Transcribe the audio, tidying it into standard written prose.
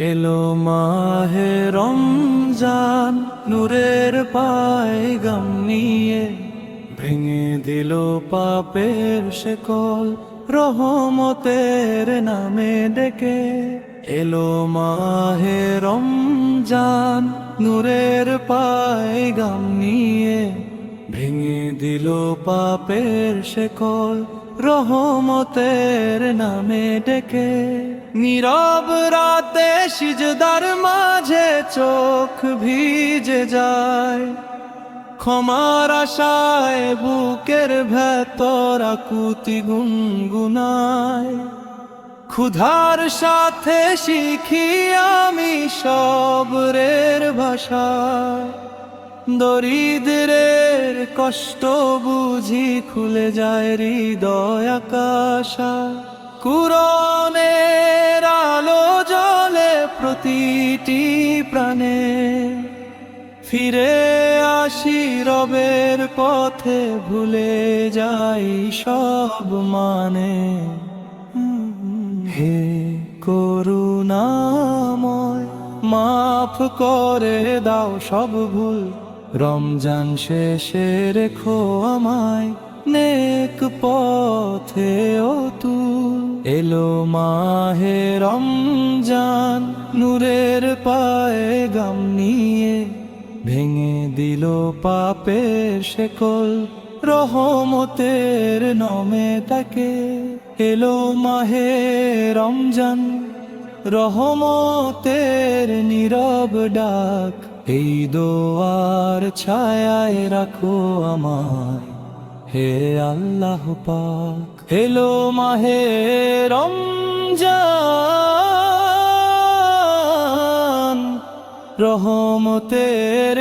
এলো মাহে রমজান, নূরের পায়গাম নিয়ে, ভেঙে দিল পাপের শেকল, রহমতের নামে ডেকে। এলো মাহে রমজান, নূরের পায়গাম নিয়ে, ভেঙে দিল পাপের শেকল, রহমতের নামে ডেকে। নীরব রাতে সিজদার মাঝে চোখ ভিজে যায়, ক্ষমার আশায় বুকের ভেতর আকুতি গুনগুনায়। ক্ষুধার সাথে শিখি আমি সবরের ভাষা, দরিদ্রের কষ্ট বুঝি খুলে যায় হৃদয় আকাশা। কুরআনের আলো জ্বলে প্রতিটি প্রাণে, ফিরে আসি রবের পথে, ভুলে যাই সব মানে। হে করুণাময়, মাফ করে দাও সব ভুল, রমজান শেষে রেখো আমায় নেক পথে অতুল। এলো মাহে রমজান, নূরের পায়গাম নিয়ে, ভেঙে দিল পাপের শেকল, রহমতের নামে তাকে। এলো মাহে রমজান, রহমতের নীরব ডাক, এই দোয়ার ছায়ায় রাখো আমায়, হে আল্লাহ পাক। এলো মাহে রমজান, রহমতের